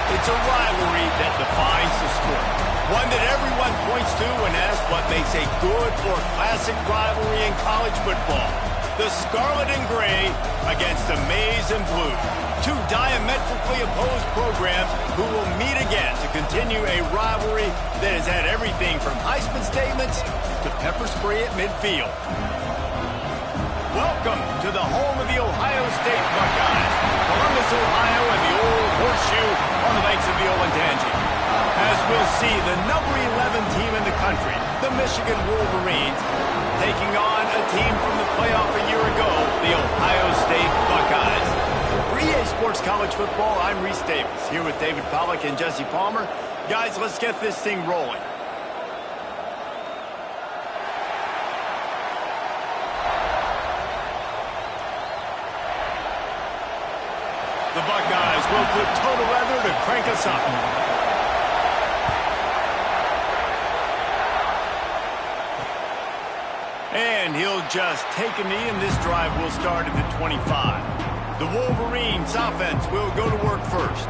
It's a rivalry that defines the sport. One that everyone points to and asks what makes a good or classic rivalry in college football. The Scarlet and Gray against the Maize and Blue. Two diametrically opposed programs who will meet again to continue a rivalry that has had everything from Heisman statements to pepper spray at midfield. Welcome to the home of the Ohio State Buckeyes, Columbus, Ohio, and the old horseshoe on the banks of the Olentangy. As we'll see, the number 11 team in the country, the Michigan Wolverines, taking on a team from the playoff a year ago, the Ohio State Buckeyes. For EA Sports College Football, I'm Reese Davis, here with David Pollack and Jesse Palmer. Guys, let's get this thing rolling. The Buckeyes will put total leather to crank us up. And he'll just take a knee, and this drive will start at the 25. The Wolverines offense will go to work first.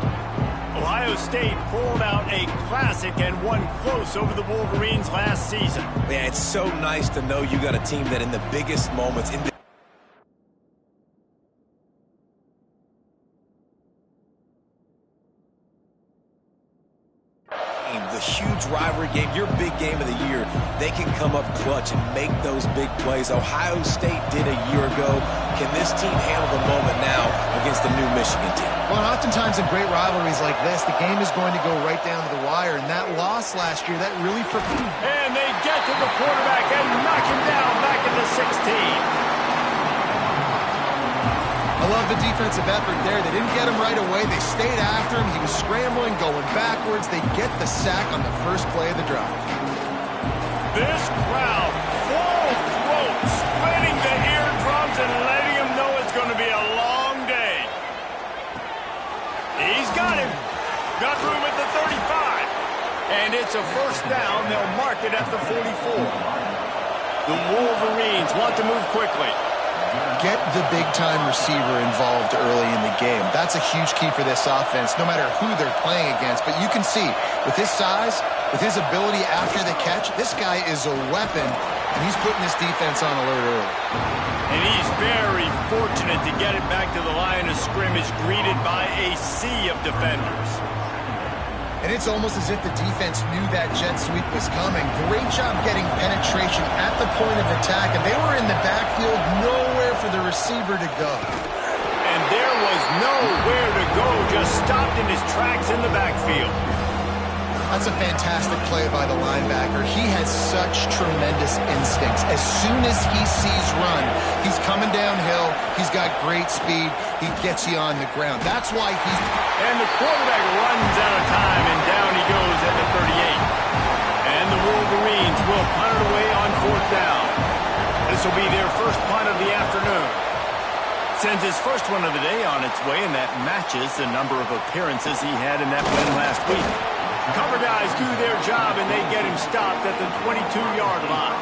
Ohio State pulled out a classic and won close over the Wolverines last season. Yeah, it's so nice to know you got a team that in the biggest moments, in the huge rivalry game, your big game of the year, they can come up clutch and make those big plays. Ohio State did a year ago. Can this team handle the moment now against the new Michigan team? Well, oftentimes in great rivalries like this, the game is going to go right down to the wire, and that loss last year, that really... And they get to the quarterback and knock him down back in the 16. I love the defensive effort there. They didn't get him right away. They stayed after him. He was scrambling, going backwards. They get the sack on the first play of the drive. This crowd, full throat, splitting the eardrums and letting him know it's going to be a long day. He's got him. Got room at the 35. And it's a first down. They'll mark it at the 44. The Wolverines want to move quickly. Get the big-time receiver involved early in the game. That's a huge key for this offense, no matter who they're playing against. But you can see, with his size, with his ability after the catch, this guy is a weapon, and he's putting this defense on alert early. And he's very fortunate to get it back to the line of scrimmage, greeted by a sea of defenders. And it's almost as if the defense knew that jet sweep was coming. Great job getting penetration at the point of attack, and they were in the backfield, nowhere for the receiver to go. And there was nowhere to go, just stopped in his tracks in the backfield. That's a fantastic play by the linebacker. He has such tremendous instincts. As soon as he sees run, he's coming downhill. He's got great speed. He gets you on the ground. That's why he's... And the quarterback runs out of time, and down he goes at the 38. And the Wolverines will punt it away on fourth down. This will be their first punt of the afternoon. Sends his first one of the day on its way, and that matches the number of appearances he had in that win last week. Cover guys do their job, and they get him stopped at the 22-yard line.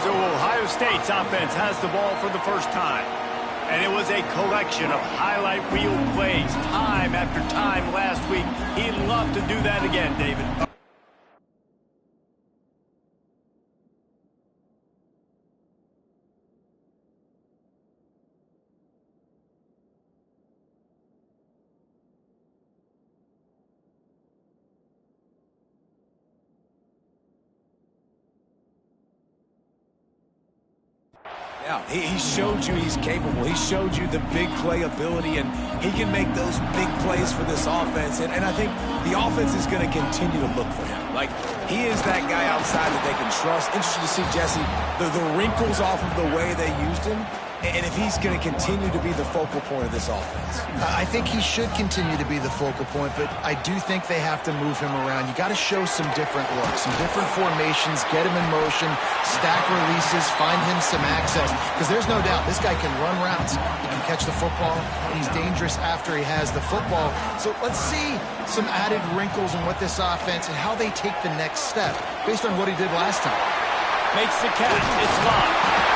So Ohio State's offense has the ball for the first time. And it was a collection of highlight reel plays time after time last week. He'd love to do that again, David. Yeah, he showed you he's capable. He showed you the big play ability, and he can make those big plays for this offense. And I think the offense is going to continue to look for him. Like, he is that guy outside that they can trust. Interesting to see, Jesse, the wrinkles off of the way they used him, and if he's going to continue to be the focal point of this offense. I think he should continue to be the focal point, but I do think they have to move him around. You got to show some different looks, some different formations, get him in motion, stack releases, find him some access, because there's no doubt this guy can run routes. He can catch the football. He's dangerous after he has the football. So let's see some added wrinkles in what this offense and how they take the next step based on what he did last time. Makes the catch. It's locked.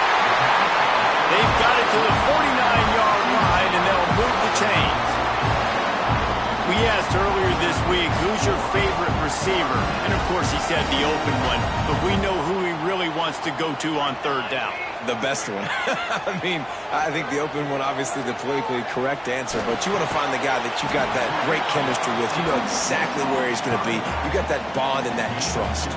They've got it to the 49-yard line, and they'll move the chains. We He asked earlier this week, who's your favorite receiver? And, of course, he said the open one. But we know who he really wants to go to on third down. The best one. I mean, I think the open one, obviously the politically correct answer, but you want to find the guy that you got that great chemistry with. You know exactly where he's going to be. You got that bond and that trust.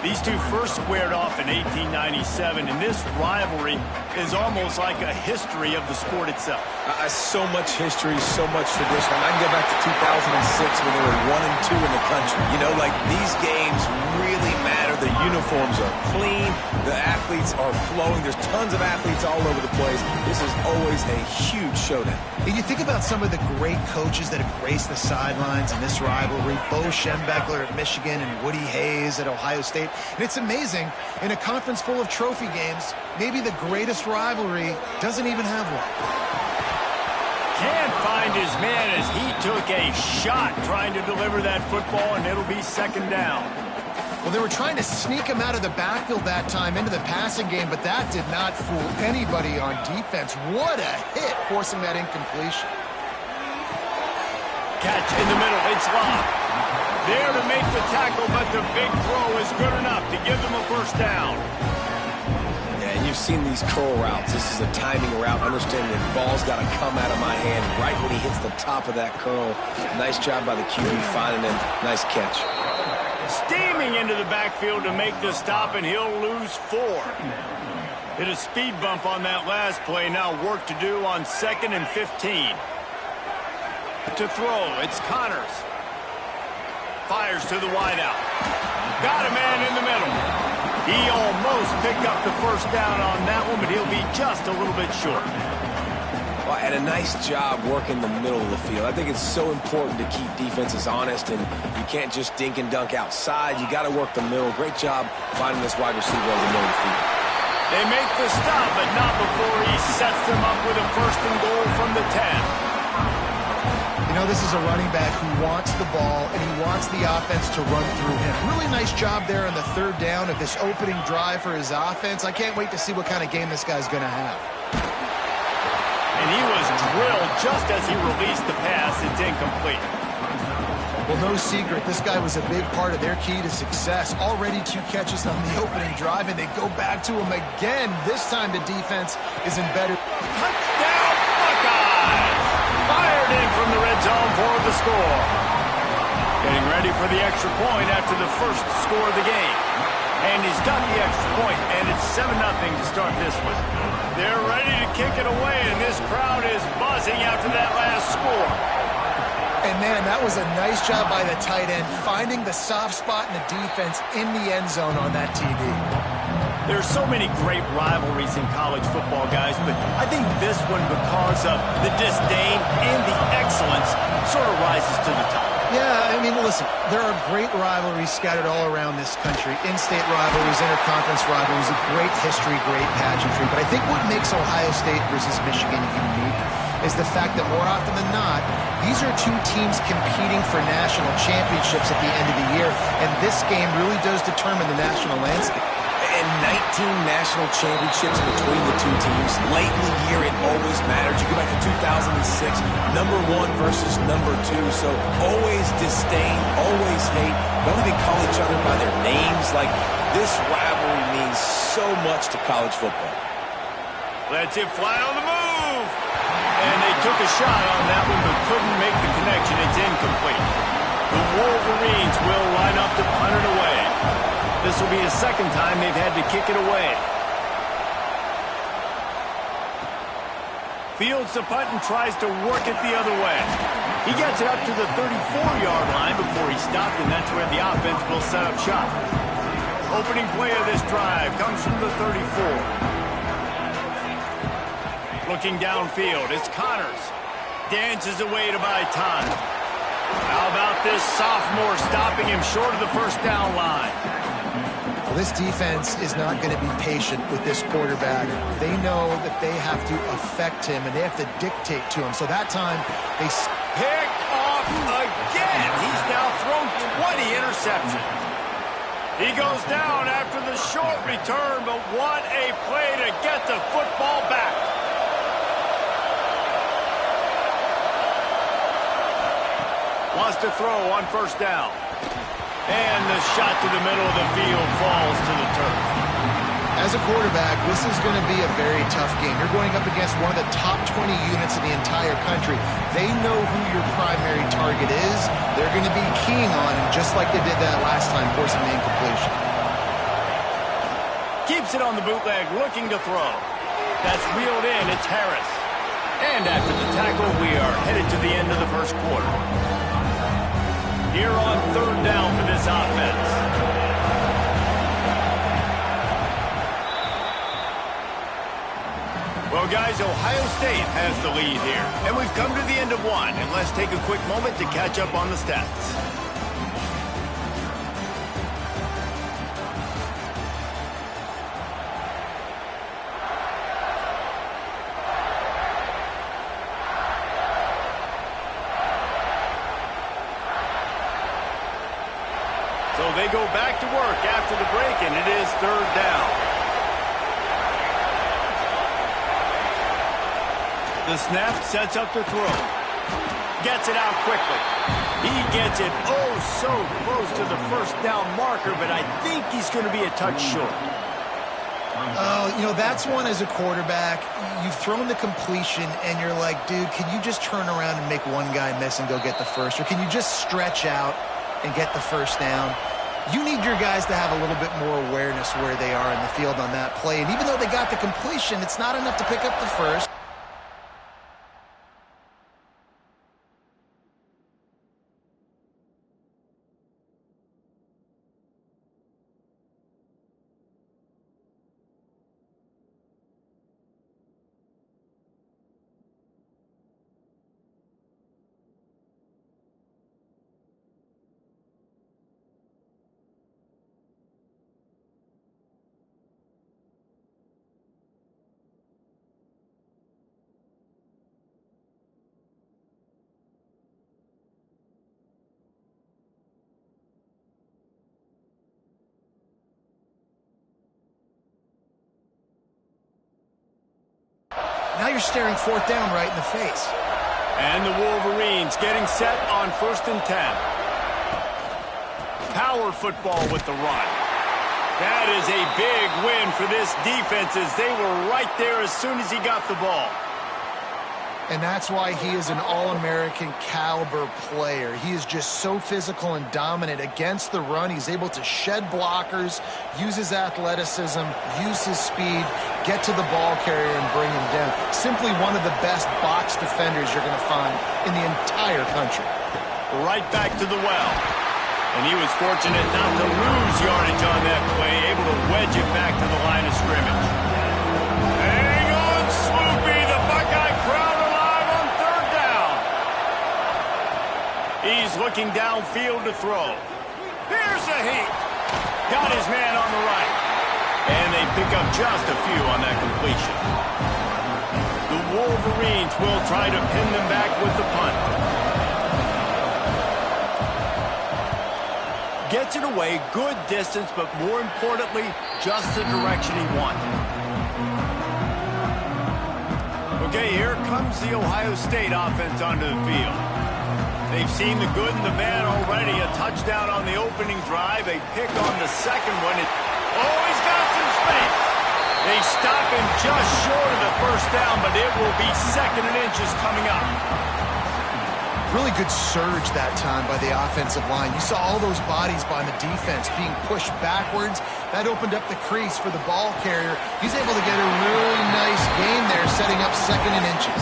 These two first squared off in 1897, and this rivalry is almost like a history of the sport itself. So much history, so much tradition. I can go back to 2006 when they were 1-2 in the country. You know, like these games really matter. The uniforms are clean. The athletes are flowing. There's tons of athletes all over the place. This is always a huge showdown. And you think about some of the great coaches that have graced the sidelines in this rivalry. Bo Schembechler at Michigan and Woody Hayes at Ohio State. And it's amazing, in a conference full of trophy games, maybe the greatest rivalry doesn't even have one. Can't find his man as he took a shot trying to deliver that football, and it'll be second down. Well, they were trying to sneak him out of the backfield that time into the passing game, but that did not fool anybody on defense. What a hit, forcing that incompletion. Catch in the middle, it's locked. There to make the tackle, but the big throw is good enough to give them a first down. Yeah, and you've seen these curl routes. This is a timing route, understanding that the ball's got to come out of my hand right when he hits the top of that curl. Nice job by the QB finding him. Nice catch. Steaming into the backfield to make the stop, and he'll lose 4. Hit a speed bump on that last play. Now work to do on 2nd and 15. To throw, it's Connors. Fires to the wideout. Got a man in the middle. He almost picked up the first down on that one, but he'll be just a little bit short. Well, and a nice job working the middle of the field. I think it's so important to keep defenses honest, and you can't just dink and dunk outside. You got to work the middle. Great job finding this wide receiver over the middle of the field. They make the stop, but not before he sets them up with a first and goal from the 10. You know, this is a running back who wants the ball, and he wants the offense to run through him. Really nice job there on the third down of this opening drive for his offense. I can't wait to see what kind of game this guy's going to have. And he was drilled just as he released the pass. It's incomplete. Well, no secret, this guy was a big part of their key to success. Already 2 catches on the opening drive, and they go back to him again. This time the defense is in better. Touchdown, Buckeyes! Fired in from the red zone for the score. Getting ready for the extra point after the first score of the game. And he's got the extra point, and it's 7-0 to start this one. They're ready to kick it away, and this crowd is buzzing after that last score. And, man, that was a nice job by the tight end, finding the soft spot in the defense in the end zone on that TD. There's so many great rivalries in college football, guys, but I think this one, because of the disdain and the excellence, sort of rises to the top. Yeah, I mean, listen, there are great rivalries scattered all around this country. In-state rivalries, interconference rivalries, a great history, great pageantry. But I think what makes Ohio State versus Michigan unique is the fact that more often than not, these are 2 teams competing for national championships at the end of the year, and this game really does determine the national landscape. And 19 national championships between the 2 teams. Late in the year, it always matters. You go back to 2006, number 1 versus number 2. So always disdain, always hate. Don't even call each other by their names. Like, this rivalry means so much to college football. Lets it fly on the move. And they took a shot on that one, but couldn't make the connection. It's incomplete. The Wolverines will line up to punt it away. This will be the second time they've had to kick it away. Fields the punt and tries to work it the other way. He gets it up to the 34-yard line before he stopped, and that's where the offense will set up shop. Opening play of this drive comes from the 34. Looking downfield, it's Connors. Dances away to buy time. How about this sophomore stopping him short of the first down line? Well, this defense is not going to be patient with this quarterback. They know that they have to affect him, and they have to dictate to him. So that time, they pick off again. He's now thrown 20 interceptions. He goes down after the short return, but what a play to get the football back. Wants to throw on first down. And the shot to the middle of the field falls to the turf. As a quarterback, this is going to be a very tough game. You're going up against one of the top 20 units in the entire country. They know who your primary target is. They're going to be keying on him just like they did that last time, forcing the incompletion. Keeps it on the bootleg, looking to throw. That's reeled in. It's Harris. And after the tackle, we are headed to the end of the first quarter. Here on third down for this offense. Well, guys, Ohio State has the lead here. And we've come to the end of one. And let's take a quick moment to catch up on the stats. So they go back to work after the break, and it is third down. The snap sets up the throw. Gets it out quickly. He gets it so close to the first down marker, but I think he's going to be a touch short. That's one as a quarterback. You've thrown the completion, and you're like, dude, can you just turn around and make one guy miss and go get the first? Or can you just stretch out and get the first down? You need your guys to have a little bit more awareness where they are in the field on that play. And even though they got the completion, it's not enough to pick up the first. Now you're staring fourth down right in the face. And the Wolverines getting set on 1st and 10. Power football with the run. That is a big win for this defense as they were right there as soon as he got the ball. And that's why he is an All-American caliber player. He is just so physical and dominant against the run. He's able to shed blockers, use his athleticism, use his speed, get to the ball carrier and bring him down. Simply one of the best box defenders you're going to find in the entire country. Right back to the well. And he was fortunate not to lose yardage on that play, able to wedge it back to the line of scrimmage. Hang on, Sloopy, the Buckeye crowd alive on third down. He's looking downfield to throw. Here's a heat. Got his man on the right. And they pick up just a few on that completion. The Wolverines will try to pin them back with the punt. Gets it away, good distance, but more importantly, just the direction he wanted. Okay, here comes the Ohio State offense onto the field. They've seen the good and the bad already. A touchdown on the opening drive, a pick on the second one. He's got some space. They stop him just short of the first down, but it will be 2nd and inches coming up. Really good surge that time by the offensive line. You saw all those bodies by the defense being pushed backwards. That opened up the crease for the ball carrier. He's able to get a really nice gain there, setting up 2nd and inches.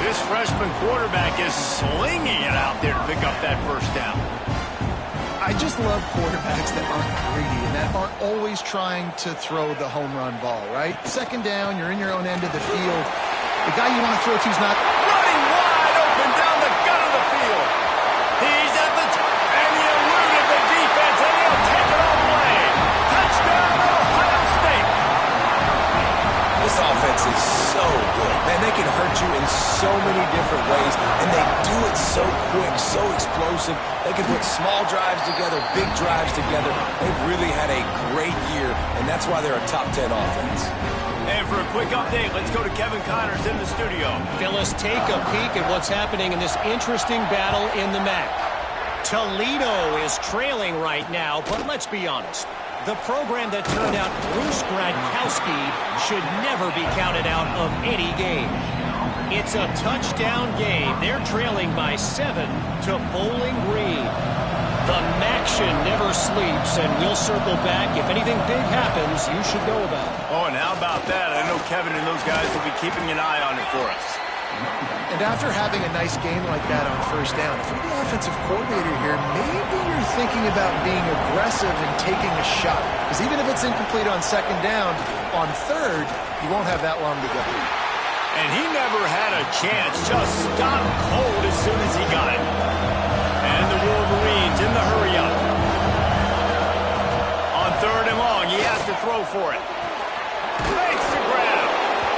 This freshman quarterback is slinging it out there to pick up that first down. I just love quarterbacks that aren't greedy and that aren't always trying to throw the home run ball, right? 2nd down, you're in your own end of the field. The guy you want to throw to is not running wide open down the gut of the field. He's at the top, and he eluded the defense, and he'll take it all away. Touchdown, Ohio State. This offense is so good. Man, they can hurt you in so many different ways, and they do it so quick, so explosive. They can put small drives together, big drives together. They've really had a great year, and that's why they're a top 10 offense. And for a quick update, let's go to Kevin Connors in the studio. Phyllis, take a peek at what's happening in this interesting battle in the MAC. Toledo is trailing right now, but let's be honest. The program that turned out Bruce Gradkowski should never be counted out of any game. It's a touchdown game. They're trailing by 7 to Bowling Green. The MACtion never sleeps, and we'll circle back. If anything big happens, you should know about it. Oh, and how about that? I know Kevin and those guys will be keeping an eye on it for us. And after having a nice game like that on first down, if you're the offensive coordinator here, maybe you're thinking about being aggressive and taking a shot. Because even if it's incomplete on second down, on third, you won't have that long to go. And he never had a chance. Just stopped cold as soon as he got it. And the Wolverines in the hurry-up. On third and long, he has to throw for it. Makes the grab.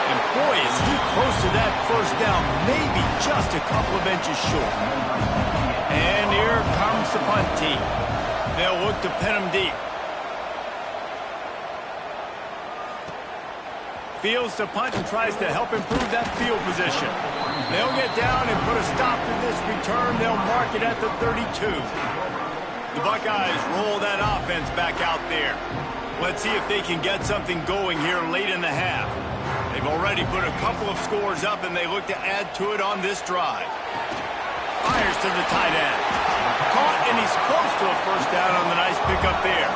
And boy, is he close to that first down, maybe just a couple of inches short. And here comes the punt team. They'll look to pin him deep. Fields to punt and tries to help improve that field position. They'll get down and put a stop to this return. They'll mark it at the 32. The Buckeyes roll that offense back out there. Let's see if they can get something going here late in the half. They've already put a couple of scores up, and they look to add to it on this drive. Fires to the tight end. Caught, and he's close to a first down on the nice pickup there.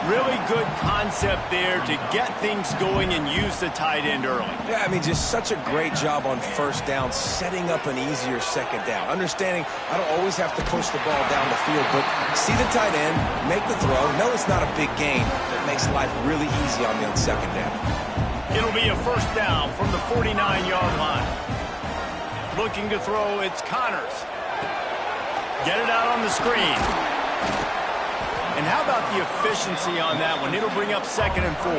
Really good concept there to get things going and use the tight end early. Yeah, I mean, just such a great job on first down, setting up an easier second down. Understanding I don't always have to push the ball down the field, but see the tight end, make the throw. No, it's not a big gain. That makes life really easy on me on second down. It'll be a first down from the 49-yard line. Looking to throw, it's Connors. Get it out on the screen. And how about the efficiency on that one? It'll bring up 2nd and 4.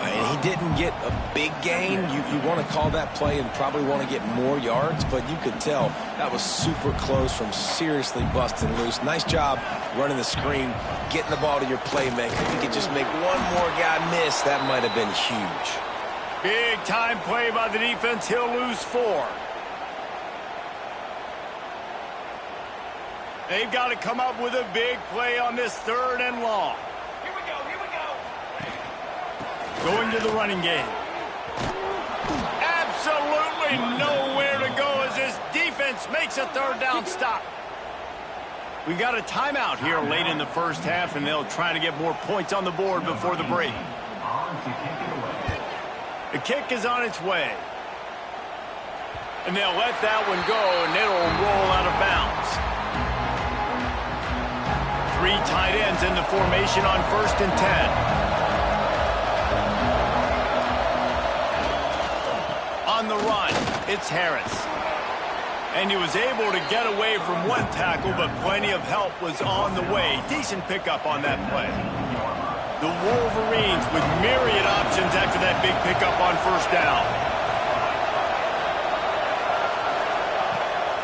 And he didn't get a big gain. You want to call that play and probably want to get more yards, but you could tell that was super close from seriously busting loose. Nice job running the screen, getting the ball to your playmaker. If you could just make one more guy miss, that might have been huge. Big time play by the defense. He'll lose 4. They've got to come up with a big play on this 3rd and long. Here we go. Going to the running game. Absolutely nowhere to go as this defense makes a 3rd down stop. We got a timeout here late in the first half, and they'll try to get more points on the board before the break. The kick is on its way. And they'll let that one go, and it'll roll out of bounds. 3 tight ends in the formation on 1st and 10. On the run, it's Harris. And he was able to get away from one tackle, but plenty of help was on the way. Decent pickup on that play. The Wolverines with myriad options after that big pickup on 1st down.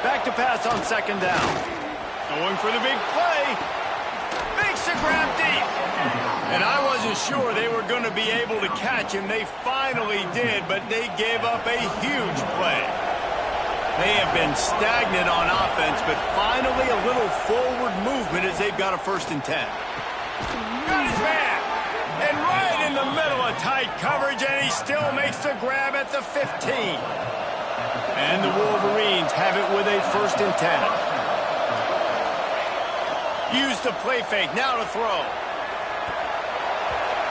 Back to pass on 2nd down. Going for the big play. Makes a grab deep. And I wasn't sure they were going to be able to catch him. They finally did, but they gave up a huge play. They have been stagnant on offense, but finally a little forward movement as they've got a 1st and 10. Got his man. And right in the middle of tight coverage, and he still makes the grab at the 15. And the Wolverines have it with a 1st and 10. Use the play fake, now to throw.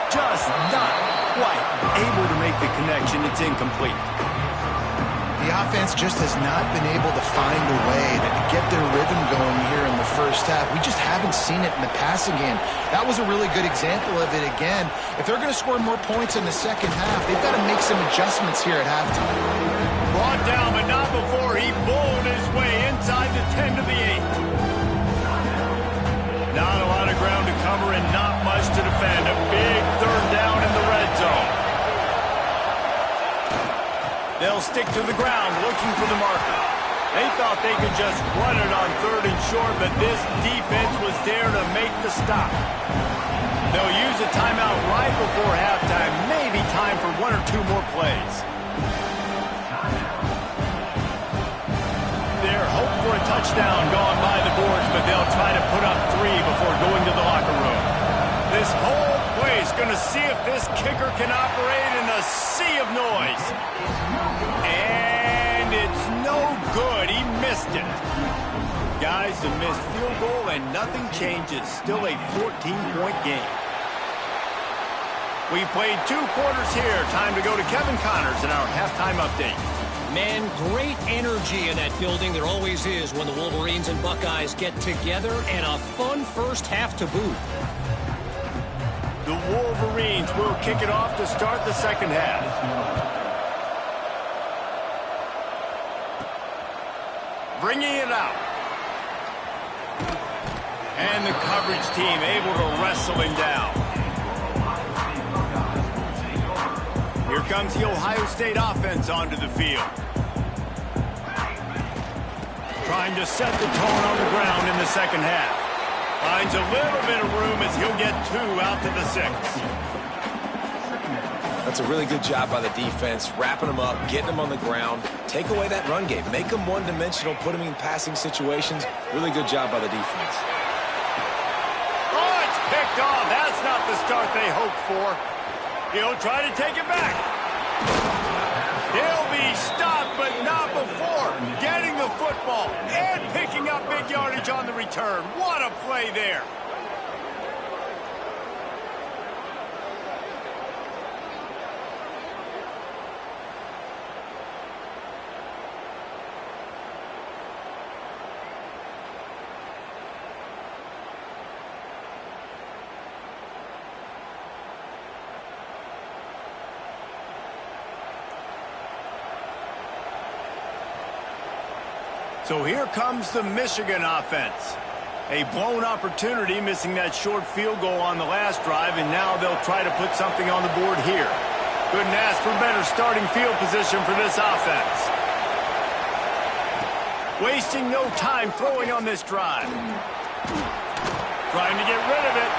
Just not quite able to make the connection. It's incomplete. The offense just has not been able to find a way to get their rhythm going here in the first half. We just haven't seen it in the passing game. That was a really good example of it again. If they're going to score more points in the second half, they've got to make some adjustments here at halftime. Brought down, but not before he bowled his way inside the 10 to the 8. Not a lot of ground to cover and not much to defend. A big 3rd down in the red zone. They'll They'll stick to the ground looking for the marker. They thought they could just run it on 3rd and short, but this defense was there to make the stop. They'll use a timeout right before halftime, maybe time for 1 or 2 more plays. Their hope for a touchdown gone by the boards, but they'll try to put up 3 before going to the locker room. This whole play is going to see if this kicker can operate in a sea of noise. And it's no good. He missed it. Guys, a missed field goal and nothing changes. Still a 14-point game. We've played 2 quarters here. Time to go to Kevin Connors in our halftime update. Man, great energy in that building. There always is when the Wolverines and Buckeyes get together, and a fun first half to boot. The Wolverines will kick it off to start the second half. Bringing it out. And the coverage team able to wrestle him down. Here comes the Ohio State offense onto the field. Trying to set the tone on the ground in the second half. Finds a little bit of room as he'll get 2 out to the 6. That's a really good job by the defense, wrapping them up, getting them on the ground, take away that run game, make them one-dimensional, put them in passing situations. Really good job by the defense. Oh, it's picked off. That's not the start they hoped for. He'll try to take it back. He'll be stopped, but not before getting the football and picking up big yardage on the return. What a play there. So here comes the Michigan offense. A blown opportunity, missing that short field goal on the last drive, and now they'll try to put something on the board here. Couldn't ask for better starting field position for this offense. Wasting no time throwing on this drive. Trying to get rid of it.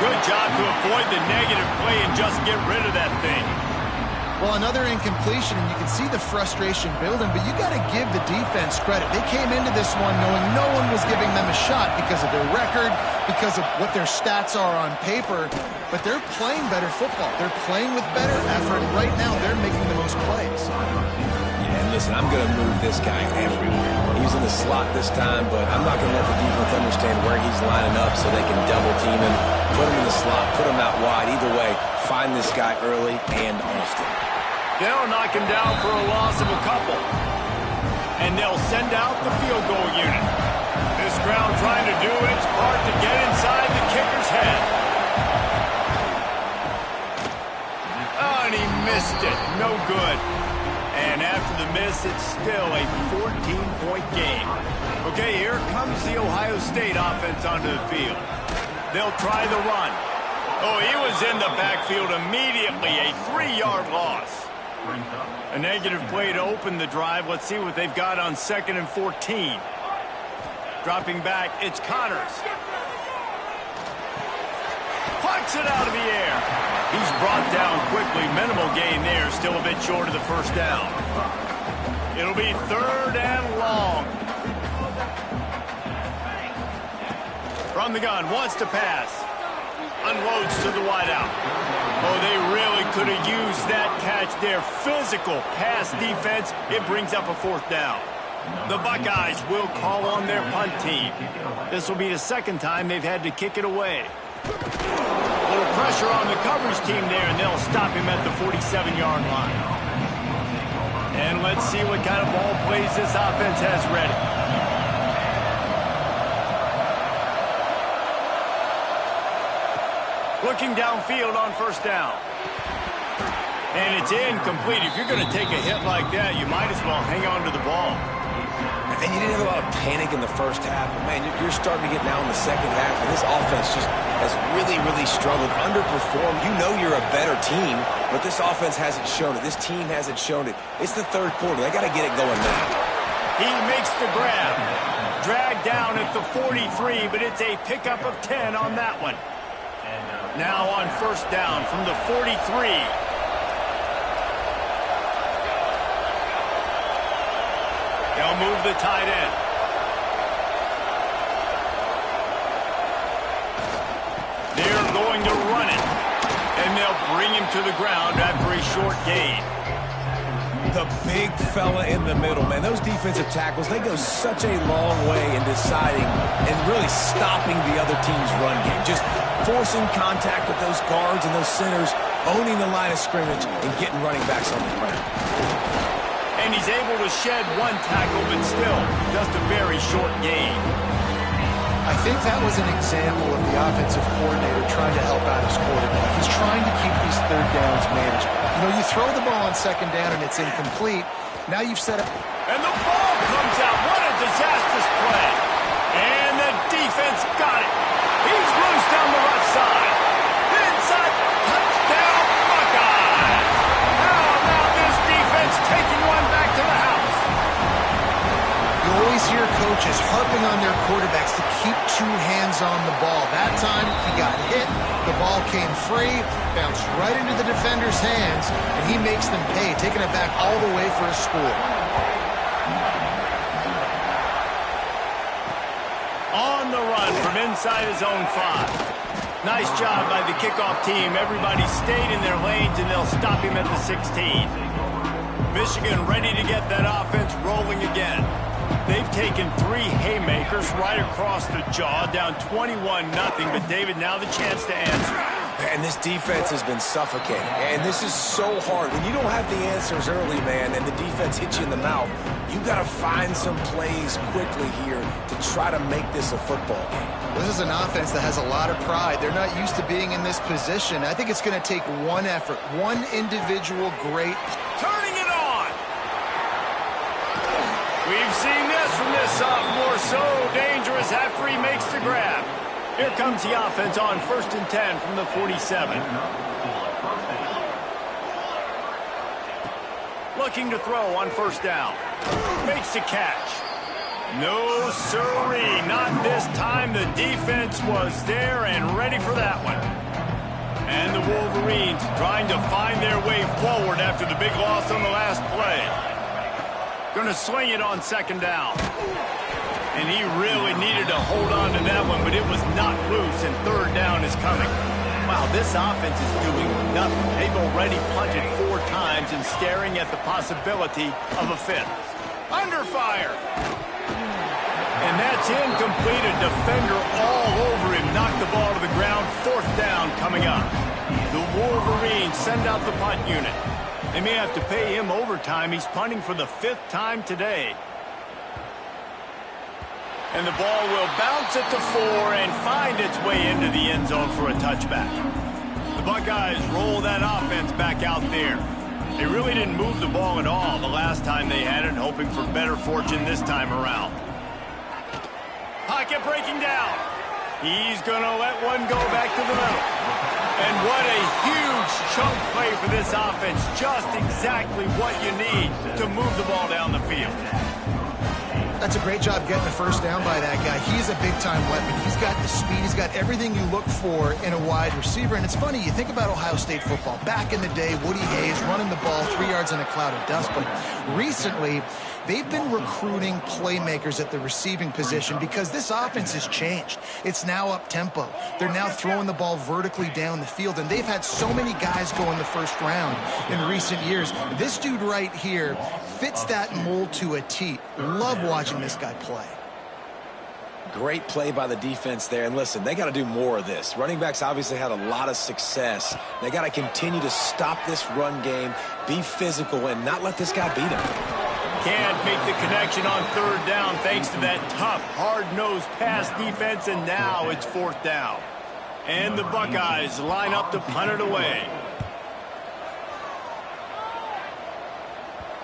Good job to avoid the negative play and just get rid of that thing. Well, another incompletion, and you can see the frustration building, but you got to give the defense credit. They came into this one knowing no one was giving them a shot because of their record, because of what their stats are on paper, but they're playing better football. They're playing with better effort, and right now they're making the most plays. Yeah, and listen, I'm going to move this guy everywhere. He's in the slot this time, but I'm not going to let the defense understand where he's lining up so they can double team him, put him in the slot, put him out wide. Either way, find this guy early and often. They'll knock him down for a loss of a couple. And they'll send out the field goal unit. This crowd trying to do its part to get inside the kicker's head. Oh, and he missed it. No good. And after the miss, it's still a 14-point game. Okay, here comes the Ohio State offense onto the field. They'll try the run. Oh, he was in the backfield immediately. A 3-yard loss. A negative play to open the drive. Let's see what they've got on 2nd and 14. Dropping back, it's Connors. Puts it out of the air. He's brought down quickly. Minimal gain there. Still a bit short of the first down. It'll be 3rd and long. From the gun, wants to pass. Unloads to the wideout. Oh, they really could have used that catch there. Physical pass defense. It brings up a 4th down. The Buckeyes will call on their punt team. This will be the 2nd time they've had to kick it away. A little pressure on the coverage team there, and they'll stop him at the 47-yard line. And let's see what kind of ball plays this offense has ready. Looking downfield on 1st down. And it's incomplete. If you're going to take a hit like that, you might as well hang on to the ball. And you didn't have a lot of panic in the first half. But, man, you're starting to get now in the second half, and this offense just has really, really struggled, underperformed. You know you're a better team, but this offense hasn't shown it. This team hasn't shown it. It's the third quarter. They got to get it going now. He makes the grab. Dragged down at the 43, but it's a pickup of 10 on that one. Now on first down from the 43. They'll move the tight end. They're going to run it. And they'll bring him to the ground after a short gain. The big fella in the middle, man. Those defensive tackles, they go such a long way in deciding and really stopping the other team's run game. Just forcing contact with those guards and those centers, owning the line of scrimmage, and getting running backs on the ground. And he's able to shed one tackle, but still just a very short gain. I think that was an example of the offensive coordinator trying to help out his quarterback. He's trying to keep these third downs manageable. You know, you throw the ball on second down and it's incomplete. Now you've set up. And the ball comes out. What a disastrous play. And the defense got it. He's loose down the left side. Inside, touchdown, Buckeyes. How about this defense taking one back to the house? You always hear coaches harping on their quarterbacks to keep two hands on the ball. That time, he got hit. The ball came free, bounced right into the defender's hands, and he makes them pay, taking it back all the way for a score. On the run from inside his own 5. Nice job by the kickoff team. Everybody stayed in their lanes, and they'll stop him at the 16. Michigan ready to get that offense rolling again. They've taken 3 haymakers right across the jaw, down 21-0. But, David, now the chance to answer. And this defense has been suffocating. And this is so hard. When you don't have the answers early, man, and the defense hits you in the mouth, you got to find some plays quickly here to try to make this a football game. This is an offense that has a lot of pride. They're not used to being in this position. I think it's going to take one effort, one individual great. Turning it on. We've seen this from this sophomore. So dangerous after he makes the grab. Here comes the offense on 1st and 10 from the 47. Looking to throw on first down. Makes the catch. No, sirree, not this time. The defense was there and ready for that one. And the Wolverines trying to find their way forward after the big loss on the last play. Going to swing it on second down. And he really needed to hold on to that one, but it was not loose, and third down is coming. Wow, this offense is doing nothing. They've already punted 4 times and staring at the possibility of a 5th. Under fire. And that's incomplete. A defender all over him. Knocked the ball to the ground. 4th down coming up. The Wolverines send out the punt unit. They may have to pay him overtime. He's punting for the 5th time today. And the ball will bounce at the 4 and find its way into the end zone for a touchback. The Buckeyes roll that offense back out there. They really didn't move the ball at all the last time they had it, hoping for better fortune this time around. Pocket breaking down. He's going to let one go back to the middle. And what a huge chunk play for this offense. Just exactly what you need to move the ball down the field. That's a great job getting the first down by that guy. He's a big-time weapon. He's got the speed. He's got everything you look for in a wide receiver. And it's funny, you think about Ohio State football. Back in the day, Woody Hayes running the ball 3 yards in a cloud of dust. But recently, they've been recruiting playmakers at the receiving position because this offense has changed. It's now up-tempo. They're now throwing the ball vertically down the field, and they've had so many guys go in the first round in recent years. This dude right here fits that mold to a T. Love watching this guy play. Great play by the defense there. And listen, they got to do more of this. Running backs obviously had a lot of success. They got to continue to stop this run game, be physical, and not let this guy beat them. Can't make the connection on third down thanks to that tough, hard-nosed pass defense, and now it's 4th down. And the Buckeyes line up to punt it away.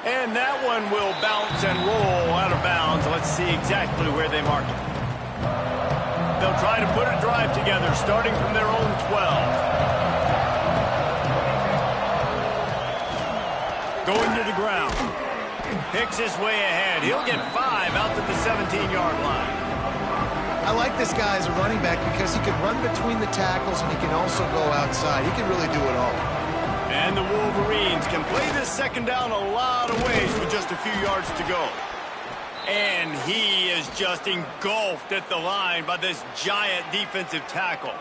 And that one will bounce and roll out of bounds. Let's see exactly where they mark it. They'll try to put a drive together, starting from their own 12. Going to the ground. Picks his way ahead. He'll get 5 out to the 17-yard line. I like this guy as a running back because he can run between the tackles and he can also go outside. He can really do it all. And the Wolverines can play this second down a lot of ways with just a few yards to go. And he is just engulfed at the line by this giant defensive tackle.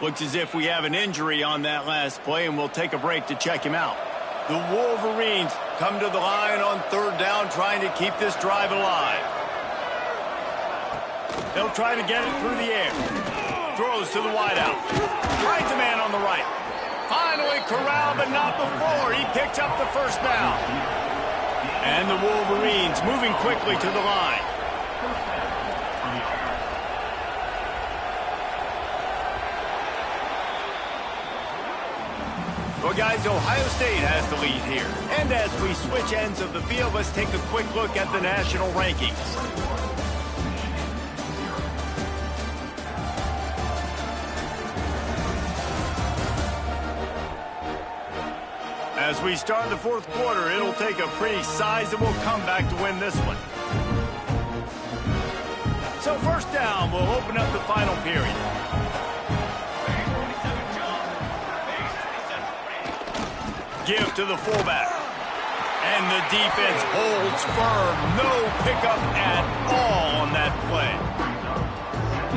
Looks as if we have an injury on that last play, and we'll take a break to check him out. The Wolverines come to the line on third down, trying to keep this drive alive. They'll try to get it through the air. Throws to the wideout. Finds a man on the right. Finally corralled, but not before. He picks up the first down. And the Wolverines moving quickly to the line. Well, guys, Ohio State has the lead here. And as we switch ends of the field, let's take a quick look at the national rankings. As we start the fourth quarter, it'll take a pretty sizable comeback to win this one. So first down, we'll open up the final period. Give to the fullback. And the defense holds firm. No pickup at all on that play.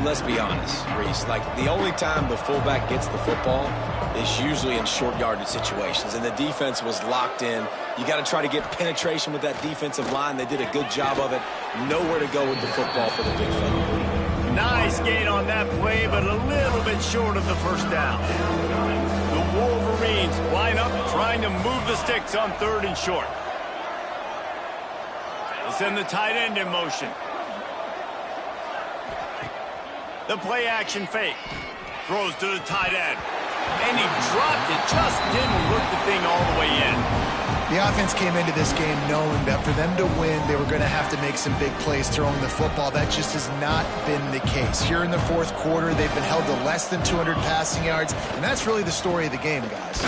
Let's be honest, Reese. Like, the only time the fullback gets the football is usually in short yardage situations, and the defense was locked in. You got to try to get penetration with that defensive line. They did a good job of it. Nowhere to go with the football for the big fella. Nice gain on that play, but a little bit short of the first down. The Wolverines line up trying to move the sticks on third and short. They'll send the tight end in motion. The play action fake. Throws to the tight end. And he dropped it. Just didn't work the thing all the way in. The offense came into this game knowing that for them to win, they were going to have to make some big plays throwing the football. That just has not been the case. Here in the fourth quarter, they've been held to less than 200 passing yards, and that's really the story of the game, guys.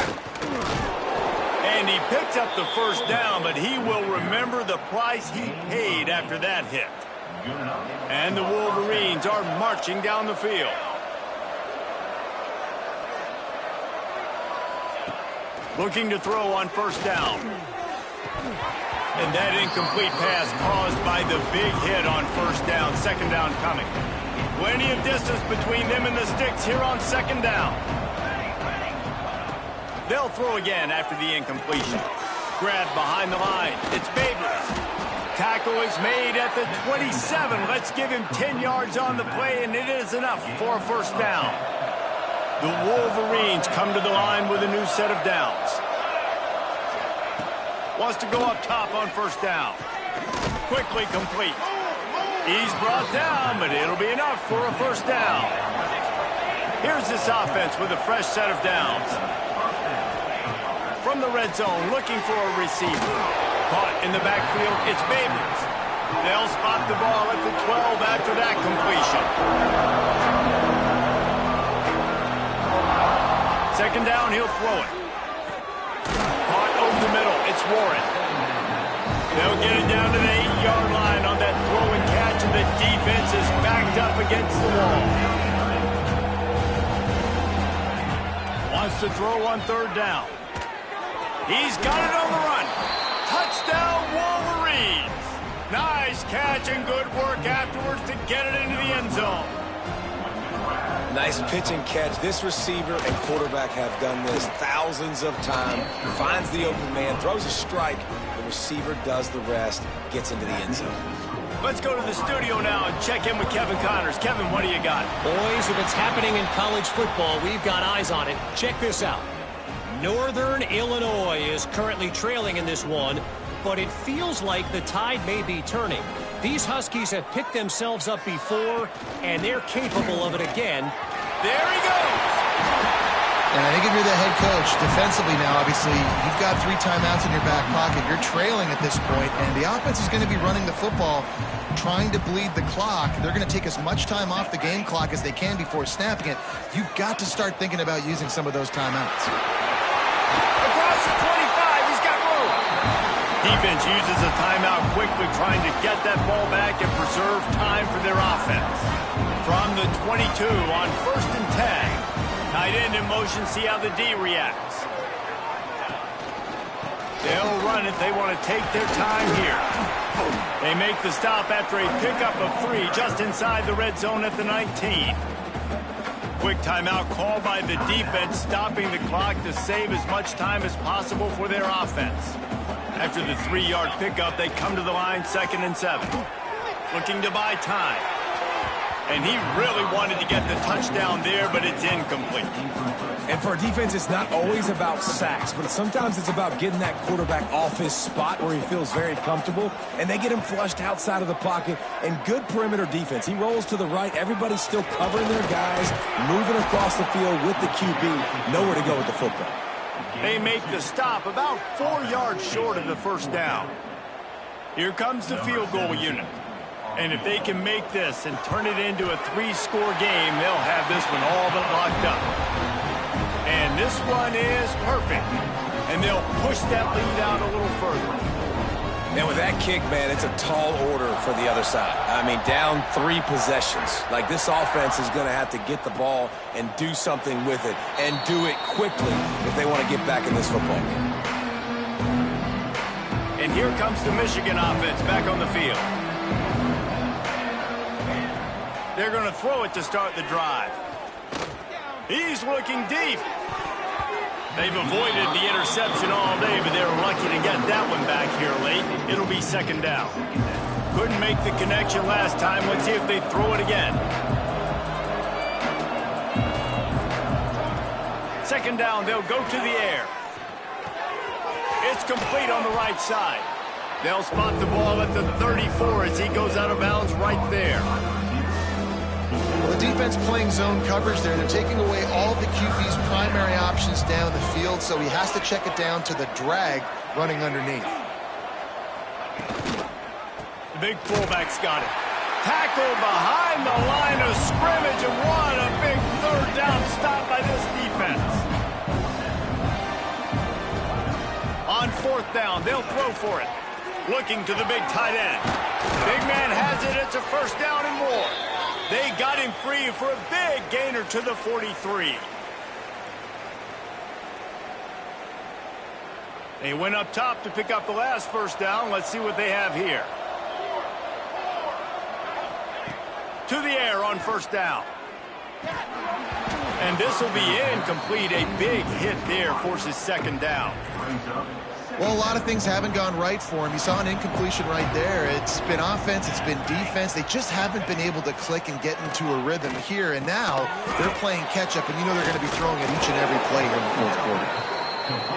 And he picked up the first down, but he will remember the price he paid after that hit. And the Wolverines are marching down the field. Looking to throw on first down. And that incomplete pass caused by the big hit on first down. Second down coming. Plenty of distance between them and the sticks here on second down. They'll throw again after the incompletion. Grabbed behind the line. It's Babers. Tackle is made at the 27. Let's give him 10 yards on the play, and it is enough for a first down. The Wolverines come to the line with a new set of downs. Wants to go up top on first down. Quickly complete. He's brought down, but it'll be enough for a first down. Here's this offense with a fresh set of downs. From the red zone, looking for a receiver. Caught in the backfield, it's Babers. They'll spot the ball at the 12 after that completion. Second down, he'll throw it. Caught over the middle, it's Warren. They'll get it down to the 8-yard line on that throw and catch, and the defense is backed up against the wall. Wants to throw on third down. He's got it on the run. Touchdown, Wolverines. Nice catch and good work afterwards to get it into the end zone. Nice pitch and catch. This receiver and quarterback have done this thousands of times. Finds the open man, throws a strike. The receiver does the rest, gets into the end zone. Let's go to the studio now and check in with Kevin Connors. Kevin, what do you got? Boys, if it's happening in college football, we've got eyes on it. Check this out. Northern Illinois is currently trailing in this one, but it feels like the tide may be turning. These Huskies have picked themselves up before, and they're capable of it again. There he goes. And I think if you're the head coach, defensively now, obviously, you've got 3 timeouts in your back pocket. You're trailing at this point, and the offense is going to be running the football, trying to bleed the clock. They're going to take as much time off the game clock as they can before snapping it. You've got to start thinking about using some of those timeouts. Across the 25, he's got room. Defense uses a timeout quickly, trying to get that ball back and preserve time for their offense. From the 22 on 1st and 10. Tight end in motion, see how the D reacts. They'll run it. They want to take their time here. They make the stop after a pickup of 3 just inside the red zone at the 19. Quick timeout called by the defense, stopping the clock to save as much time as possible for their offense. After the 3-yard pickup, they come to the line 2nd and 7. Looking to buy time. And he really wanted to get the touchdown there, but it's incomplete. And for a defense, it's not always about sacks, but sometimes it's about getting that quarterback off his spot where he feels very comfortable, and they get him flushed outside of the pocket. And good perimeter defense. He rolls to the right. Everybody's still covering their guys, moving across the field with the QB. Nowhere to go with the football. They make the stop about 4 yards short of the first down. Here comes the field goal unit. And if they can make this and turn it into a 3-score game, they'll have this one all but locked up. And this one is perfect. And they'll push that lead out a little further. And with that kick, man, it's a tall order for the other side. I mean, down 3 possessions. Like, this offense is going to have to get the ball and do something with it, and do it quickly if they want to get back in this football game. And here comes the Michigan offense back on the field. They're going to throw it to start the drive. He's looking deep. They've avoided the interception all day, but they're lucky to get that one back here late. It'll be 2nd down. Couldn't make the connection last time. Let's see if they throw it again. 2nd down, they'll go to the air. It's complete on the right side. They'll spot the ball at the 34 as he goes out of bounds right there. The defense playing zone coverage there. They're taking away all the QB's primary options down the field, so he has to check it down to the drag running underneath. The big fullback's got it. Tackle behind the line of scrimmage, and what a big 3rd down stop by this defense. On 4th down, they'll throw for it. Looking to the big tight end. Big man has it. It's a 1st down and more. They got him free for a big gainer to the 43. They went up top to pick up the last 1st down. Let's see what they have here. To the air on 1st down. And this will be incomplete. A big hit there forces 2nd down. Well, a lot of things haven't gone right for him. You saw an incompletion right there. It's been offense, it's been defense. They just haven't been able to click and get into a rhythm here. And now they're playing catch-up, and you know they're going to be throwing it each and every play here in the 4th quarter.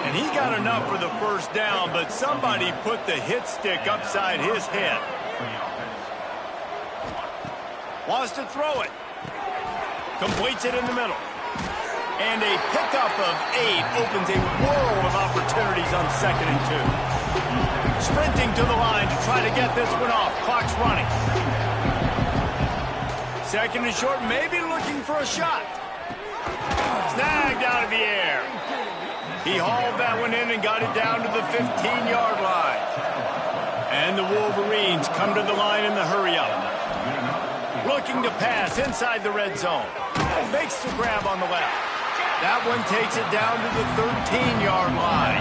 And he got enough for the 1st down, but somebody put the hit stick upside his head. Wants to throw it. Completes it in the middle. And a pickup of 8 opens a world of opportunities on 2nd and 2. Sprinting to the line to try to get this one off. Clock's running. 2nd and short, maybe looking for a shot. Snagged out of the air. He hauled that one in and got it down to the 15-yard line. And the Wolverines come to the line in the hurry-up. Looking to pass inside the red zone. Makes the grab on the left. That one takes it down to the 13-yard line.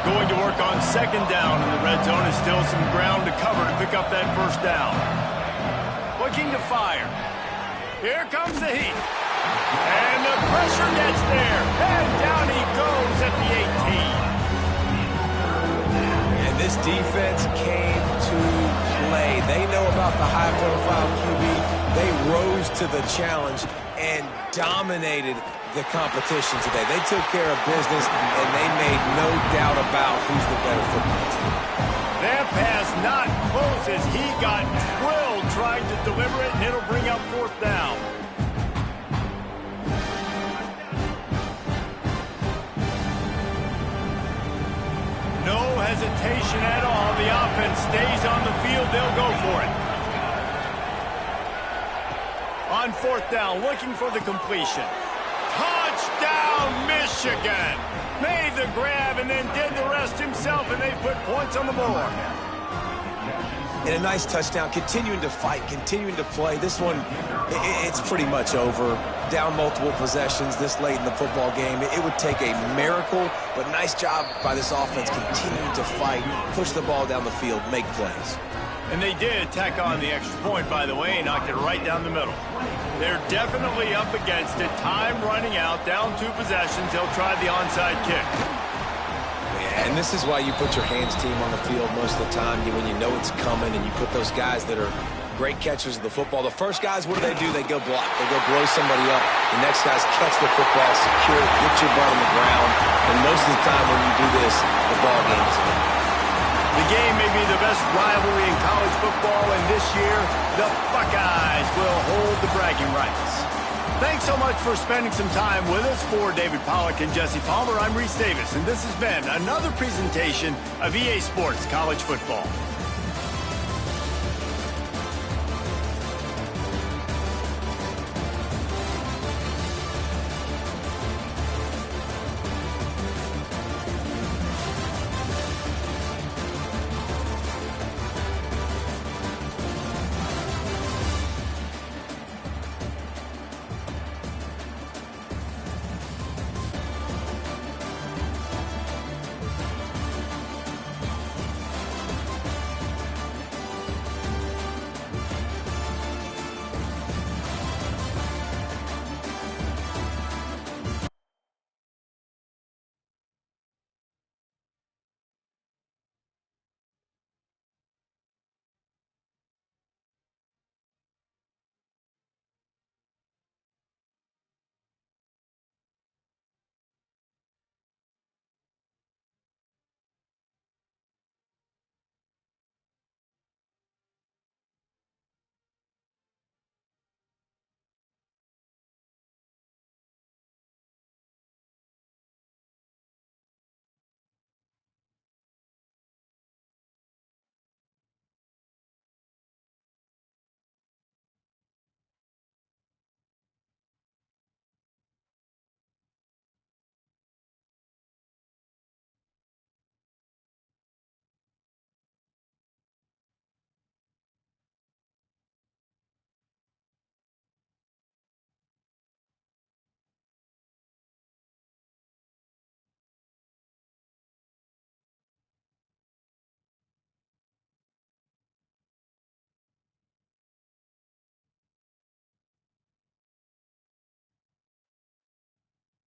Going to work on 2nd down in the red zone, and still some ground to cover to pick up that 1st down. Looking to fire. Here comes the heat. And the pressure gets there. And down he goes at the 18. And this defense came to play. They know about the high-profile QB. They rose to the challenge and dominated the competition today. They took care of business, and they made no doubt about who's the better football team. That pass not close as he got drilled trying to deliver it, and it'll bring up 4th down. hesitation at all. The offense stays on the field. They'll go for it. On fourth down, looking for the completion. Touchdown, Michigan! Made the grab and then did the rest himself, and they put points on the board. And a nice touchdown, continuing to fight, continuing to play. This one, it's pretty much over. Down multiple possessions this late in the football game. It would take a miracle, but nice job by this offense continuing to fight, push the ball down the field, make plays. And they did tack on the extra point, by the way, knocked it right down the middle. They're definitely up against it. Time running out, down 2 possessions. They'll try the onside kick. And this is why you put your hands team on the field most of the time, when you know it's coming, and you put those guys that are great catchers of the football. The first guys, what do? They go block. They go blow somebody up. The next guys catch the football, secure it, get your butt on the ground. And most of the time when you do this, the ball game is over. The game may be the best rivalry in college football, and this year, the Buckeyes will hold the bragging rights. Thanks so much for spending some time with us. For David Pollack and Jesse Palmer, I'm Reese Davis, and this has been another presentation of EA Sports College Football.